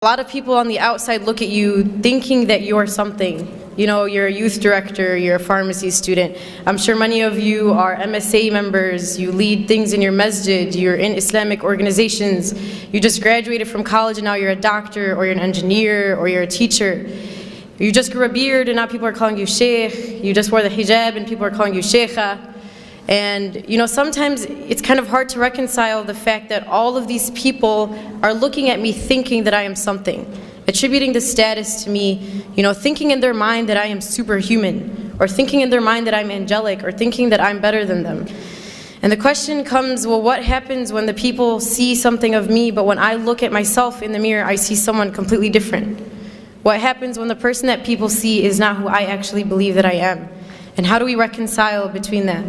A lot of people on the outside look at you thinking that you're something. You know, you're a youth director, you're a pharmacy student. I'm sure many of you are MSA members, you lead things in your masjid, you're in Islamic organizations, you just graduated from college and now you're a doctor, or you're an engineer, or you're a teacher. You just grew a beard and now people are calling you sheikh. You just wore the hijab and people are calling you sheikha. And you know, sometimes it's kind of hard to reconcile the fact that all of these people are looking at me thinking that I am something, attributing the status to me, you know, thinking in their mind that I am superhuman, or thinking in their mind that I'm angelic, or thinking that I'm better than them. And the question comes, well, what happens when the people see something of me, but when I look at myself in the mirror, I see someone completely different? What happens when the person that people see is not who I actually believe that I am? And how do we reconcile between that?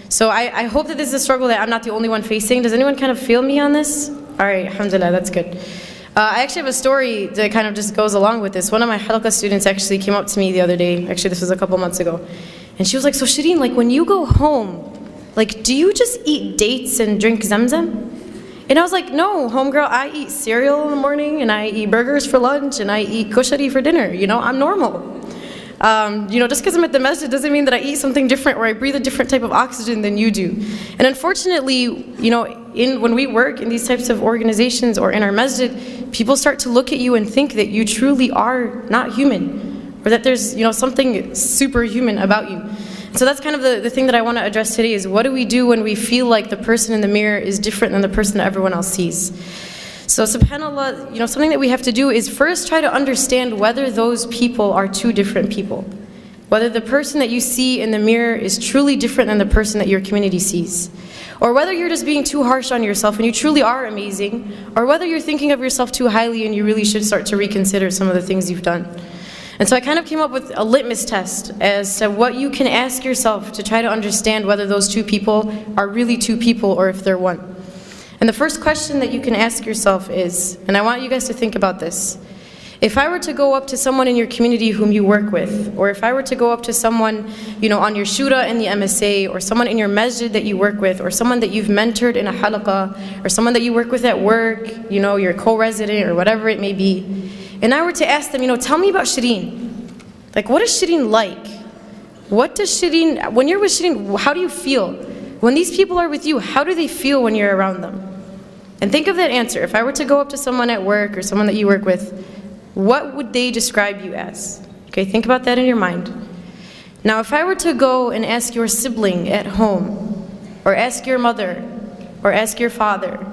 So I hope that this is a struggle that I'm not the only one facing. Does anyone kind of feel me on this? All right, alhamdulillah, that's good. I actually have a story that kind of just goes along with this. One of my halqa students actually came up to me the other day. Actually, this was a couple months ago. And she was like, so Shereen, like when you go home, like do you just eat dates and drink zamzam? And I was like, no, homegirl, I eat cereal in the morning, and I eat burgers for lunch, and I eat kushari for dinner. You know, I'm normal. You know, just because I'm at the masjid doesn't mean that I eat something different or I breathe a different type of oxygen than you do. And unfortunately, you know, when we work in these types of organizations or in our masjid, people start to look at you and think that you truly are not human, or that there's, you know, something superhuman about you. So that's kind of the thing that I want to address today, is what do we do when we feel like the person in the mirror is different than the person that everyone else sees? So subhanAllah, you know, something that we have to do is first try to understand whether those people are two different people. Whether the person that you see in the mirror is truly different than the person that your community sees. Or whether you're just being too harsh on yourself and you truly are amazing. Or whether you're thinking of yourself too highly and you really should start to reconsider some of the things you've done. And so I kind of came up with a litmus test as to what you can ask yourself to try to understand whether those two people are really two people or if they're one. And the first question that you can ask yourself is, and I want you guys to think about this, if I were to go up to someone in your community whom you work with, or if I were to go up to someone, you know, on your shura in the MSA, or someone in your masjid that you work with, or someone that you've mentored in a halaqah, or someone that you work with at work, you know, your co-resident, or whatever it may be, and I were to ask them, you know, tell me about Shereen. Like, what is Shereen like? What does Shereen, when you're with Shereen, how do you feel? When these people are with you, how do they feel when you're around them? And think of that answer. If I were to go up to someone at work or someone that you work with, what would they describe you as? Okay, think about that in your mind. Now, if I were to go and ask your sibling at home, or ask your mother, or ask your father,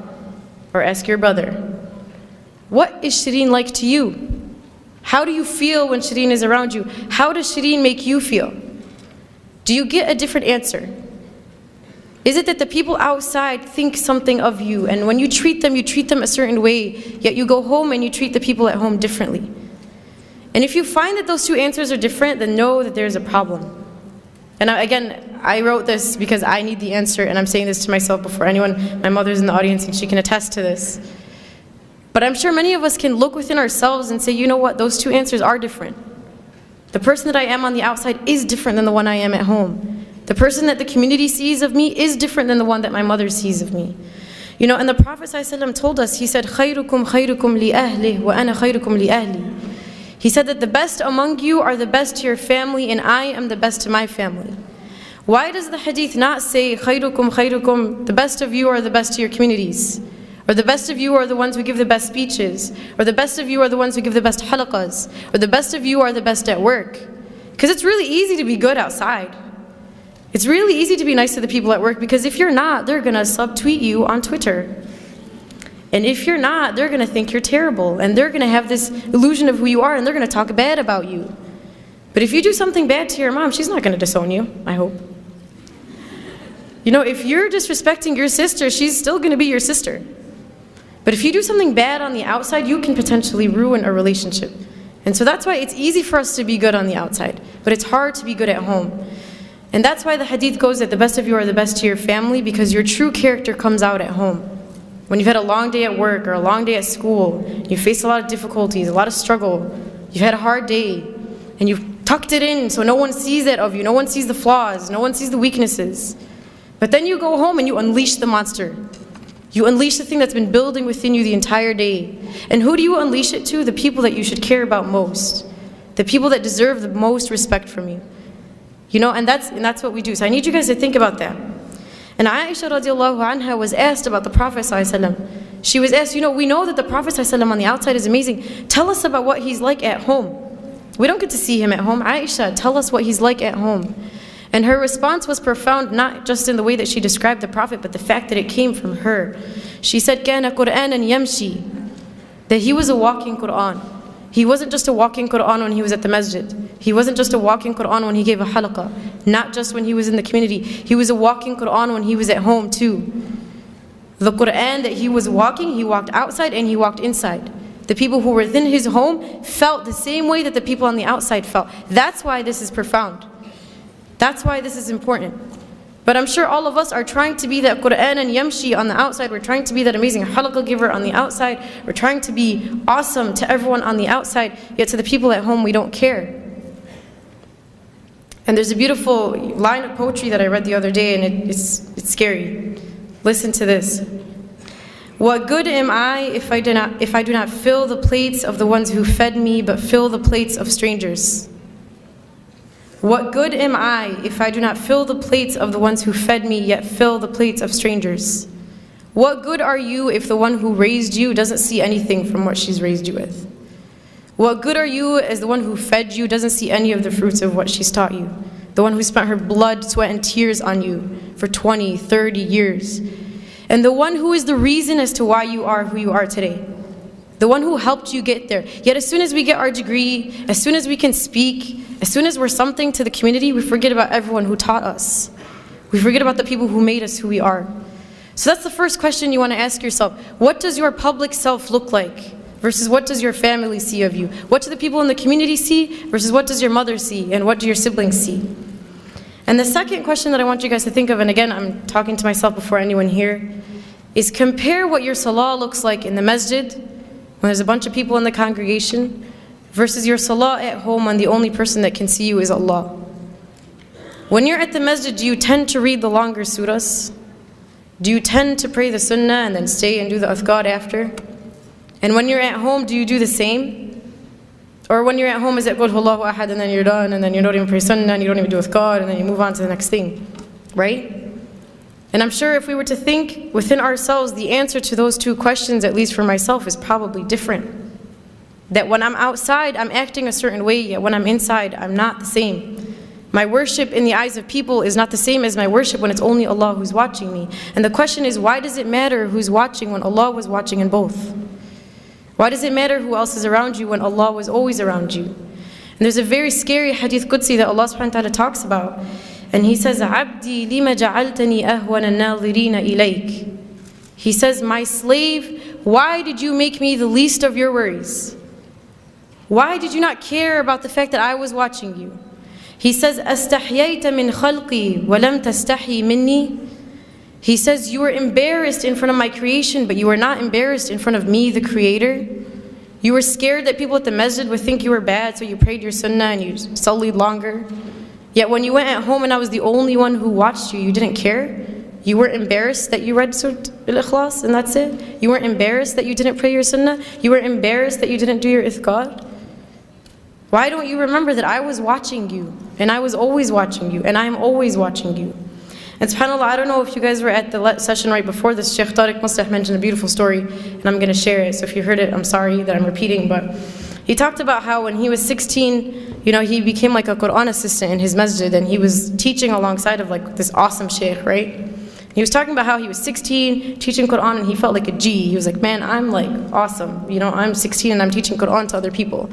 or ask your brother, what is Shereen like to you? How do you feel when Shereen is around you? How does Shereen make you feel? Do you get a different answer? Is it that the people outside think something of you, and when you treat them a certain way, yet you go home and you treat the people at home differently? And if you find that those two answers are different, then know that there's a problem. And again, I wrote this because I need the answer, and I'm saying this to myself before anyone. My mother's in the audience and she can attest to this. But I'm sure many of us can look within ourselves and say, you know what, those two answers are different. The person that I am on the outside is different than the one I am at home. The person that the community sees of me is different than the one that my mother sees of me. You know, and the Prophet ﷺ told us, he said, خَيْرُكُمْ خَيْرُكُمْ لِأَهْلِهِ وَأَنَا خَيْرُكُمْ لِأَهْلِي. He said that the best among you are the best to your family, and I am the best to my family. Why does the hadith not say, خَيْرُكُمْ خَيْرُكُمْ, the best of you are the best to your communities? Or the best of you are the ones who give the best speeches? Or the best of you are the ones who give the best halaqas? Or the best of you are the best at work? Because it's really easy to be good outside. It's really easy to be nice to the people at work, because if you're not, they're going to subtweet you on Twitter. And if you're not, they're going to think you're terrible, and they're going to have this illusion of who you are, and they're going to talk bad about you. But if you do something bad to your mom, she's not going to disown you, I hope. You know, if you're disrespecting your sister, she's still going to be your sister. But if you do something bad on the outside, you can potentially ruin a relationship. And so that's why it's easy for us to be good on the outside, but it's hard to be good at home. And that's why the hadith goes that the best of you are the best to your family, because your true character comes out at home. When you've had a long day at work or a long day at school, you face a lot of difficulties, a lot of struggle, you've had a hard day, and you've tucked it in so no one sees it of you, no one sees the flaws, no one sees the weaknesses. But then you go home and you unleash the monster. You unleash the thing that's been building within you the entire day. And who do you unleash it to? The people that you should care about most. The people that deserve the most respect from you. You know, and that's what we do. So I need you guys to think about that. And Aisha radiallahu anha was asked about the Prophet ﷺ. She was asked, you know, we know that the Prophet ﷺ on the outside is amazing. Tell us about what he's like at home. We don't get to see him at home. Aisha, tell us what he's like at home. And her response was profound, not just in the way that she described the Prophet, but the fact that it came from her. She said, كَانَ قُرْآنًا يَمْشِي, that he was a walking Qur'an. He wasn't just a walking Qur'an when he was at the masjid. He wasn't just a walking Qur'an when he gave a halaqah. Not just when he was in the community. He was a walking Qur'an when he was at home too. The Qur'an that he was walking, he walked outside and he walked inside. The people who were within his home felt the same way that the people on the outside felt. That's why this is profound. That's why this is important. But I'm sure all of us are trying to be that Qur'an and Yamshi on the outside. We're trying to be that amazing halaqah giver on the outside. We're trying to be awesome to everyone on the outside, yet to the people at home we don't care. And there's a beautiful line of poetry that I read the other day, and it's scary. Listen to this. What good am I if I do not fill the plates of the ones who fed me, but fill the plates of strangers? What good am I if I do not fill the plates of the ones who fed me, yet fill the plates of strangers? What good are you if the one who raised you doesn't see anything from what she's raised you with? What good are you as the one who fed you doesn't see any of the fruits of what she's taught you? The one who spent her blood, sweat, and tears on you for 20, 30 years. And the one who is the reason as to why you are who you are today. The one who helped you get there. Yet as soon as we get our degree, as soon as we can speak, as soon as we're something to the community, we forget about everyone who taught us. We forget about the people who made us who we are. So that's the first question you want to ask yourself. What does your public self look like? Versus what does your family see of you? What do the people in the community see? Versus what does your mother see? And what do your siblings see? And the second question that I want you guys to think of, and again, I'm talking to myself before anyone here, is compare what your salah looks like in the masjid, when there's a bunch of people in the congregation, versus your salah at home when the only person that can see you is Allah. When you're at the masjid, do you tend to read the longer surahs? Do you tend to pray the sunnah and then stay and do the adhkar after? And when you're at home, do you do the same? Or when you're at home, is it Qul Huwallahu Ahad and then you're done, and then you don't even pray sunnah and you don't even do adhkar, and then you move on to the next thing, right? And I'm sure if we were to think within ourselves, the answer to those two questions, at least for myself, is probably different. That when I'm outside, I'm acting a certain way, yet when I'm inside, I'm not the same. My worship in the eyes of people is not the same as my worship when it's only Allah who's watching me. And the question is, why does it matter who's watching when Allah was watching in both? Why does it matter who else is around you when Allah was always around you? And there's a very scary Hadith Qudsi that Allah subhanahu wa ta'ala talks about. And He says, عَبْدِي لِمَ جَعَلْتَنِي أَهْوَنَ النَّاظِرِينَ إِلَيْكَ. He says, my slave, why did you make me the least of your worries? Why did you not care about the fact that I was watching you? He says, أَسْتَحْيَيْتَ مِنْ خَلْقِي وَلَمْ تَسْتَحْيِ مِنِّي. He says, you were embarrassed in front of my creation, but you were not embarrassed in front of me, the Creator. You were scared that people at the masjid would think you were bad, so you prayed your sunnah and you sullied longer. Yet when you went at home and I was the only one who watched you, you didn't care. You weren't embarrassed that you read Surah Al-Ikhlas and that's it. You weren't embarrassed that you didn't pray your sunnah. You were embarrassed that you didn't do your ithqad. Why don't you remember that I was watching you, and I was always watching you, and I am always watching you? And subhanAllah, I don't know if you guys were at the session right before this. Sheikh Tariq Mustah mentioned a beautiful story, and I'm going to share it. So if you heard it, I'm sorry that I'm repeating, but he talked about how when he was 16, he became like a Quran assistant in his masjid, and he was teaching alongside of like this awesome sheikh, right? He was talking about how he was 16, teaching Quran, and he felt like a G. He was like, man, I'm like awesome. I'm 16 and I'm teaching Quran to other people.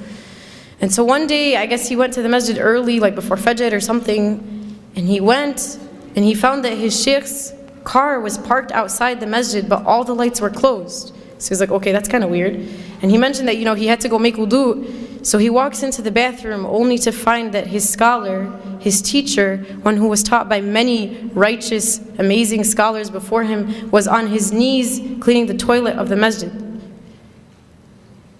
And so one day, I guess he went to the masjid early, like before Fajr or something, and he went, and he found that his sheikh's car was parked outside the masjid, but all the lights were closed. So he was like, okay, that's kind of weird. And he mentioned that, he had to go make wudu. So he walks into the bathroom only to find that his scholar, his teacher, one who was taught by many righteous, amazing scholars before him, was on his knees cleaning the toilet of the masjid.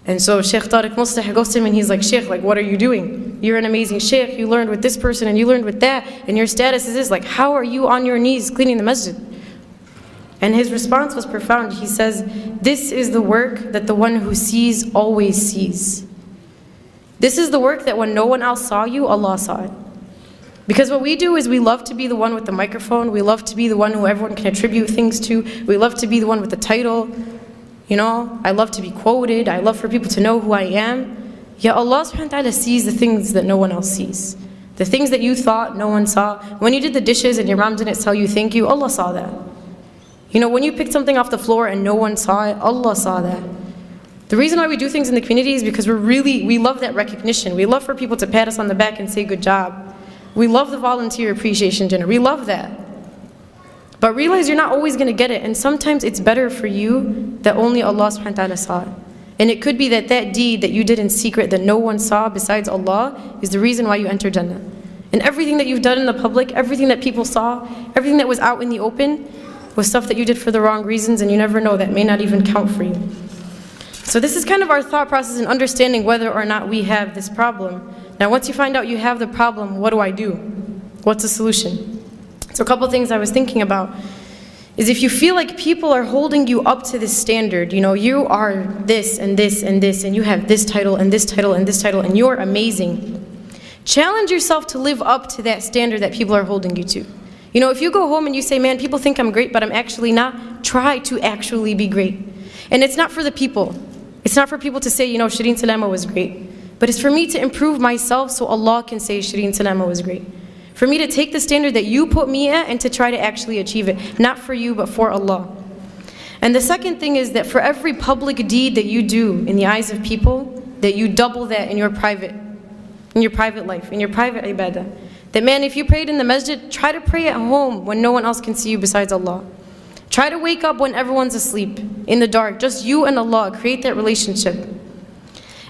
And so Sheikh Tariq Mustah goes to him and he's like, Sheikh, like, what are you doing? You're an amazing sheikh, you learned with this person and you learned with that, and your status is this, like, how are you on your knees cleaning the masjid? And his response was profound. He says, this is the work that the one who sees always sees. This is the work that when no one else saw you, Allah saw it. Because what we do is we love to be the one with the microphone. We love to be the one who everyone can attribute things to. We love to be the one with the title. You know, I love to be quoted. I love for people to know who I am. Yet Allah subhanahu wa ta'ala sees the things that no one else sees. The things that you thought no one saw. When you did the dishes and your mom didn't tell you thank you, Allah saw that. You know, when you picked something off the floor and no one saw it, Allah saw that. The reason why we do things in the community is because we love that recognition. We love for people to pat us on the back and say good job. We love the volunteer appreciation dinner. We love that. But realize you're not always going to get it. And sometimes it's better for you that only Allah subhanahu wa ta'ala saw it. And it could be that that deed that you did in secret that no one saw besides Allah is the reason why you enter Jannah. And everything that you've done in the public, everything that people saw, everything that was out in the open, was stuff that you did for the wrong reasons, and you never know, that may not even count for you. So this is kind of our thought process in understanding whether or not we have this problem. Now once you find out you have the problem, what do I do? What's the solution? So a couple things I was thinking about is if you feel like people are holding you up to this standard, you know, you are this and this and this, and you have this title and this title and this title, and you're amazing. Challenge yourself to live up to that standard that people are holding you to. You know, if you go home and you say, man, people think I'm great, but I'm actually not, try to actually be great. And it's not for the people. It's not for people to say, you know, Shereen Salama was great. But it's for me to improve myself so Allah can say Shereen Salama was great. For me to take the standard that you put me at and to try to actually achieve it. Not for you, but for Allah. And the second thing is that for every public deed that you do in the eyes of people, that you double that in your private life, in your private ibadah. That man, if you prayed in the masjid, try to pray at home when no one else can see you besides Allah. Try to wake up when everyone's asleep, in the dark, just you and Allah. Create that relationship.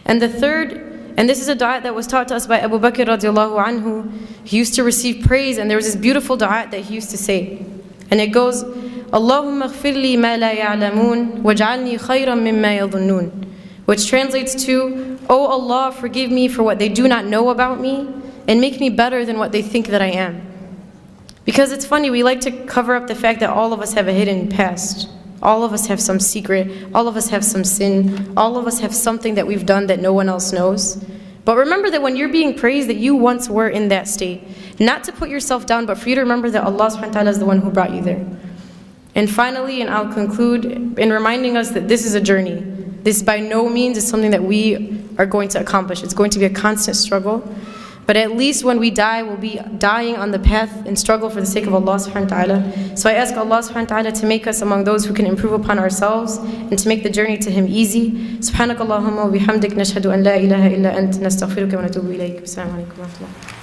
And the third, and this is a dua that was taught to us by Abu Bakr radiallahu anhu. He used to receive praise, and there was this beautiful dua that he used to say. And it goes, Allahumma ghfir li ma la ya'lamoon, waj'alni khayran mimma yadhunnun. Which translates to, O Allah, forgive me for what they do not know about me, and make me better than what they think that I am. Because it's funny, we like to cover up the fact that all of us have a hidden past. All of us have some secret, all of us have some sin, all of us have something that we've done that no one else knows. But remember that when you're being praised, that you once were in that state. Not to put yourself down, but for you to remember that Allah subhanahu wa ta'ala is the one who brought you there. And finally, and I'll conclude in reminding us that this is a journey. This by no means is something that we are going to accomplish. It's going to be a constant struggle. But at least when we die, we'll be dying on the path and struggle for the sake of Allah subhanahu wa ta'ala. So I ask Allah subhanahu wa ta'ala to make us among those who can improve upon ourselves and to make the journey to Him easy. Subhanakallahumma wa bihamdik nashhadu an la ilaha illa ant nastaghfiruka wa natubu ilayk. Assalamu alaikum wa rahmatullah.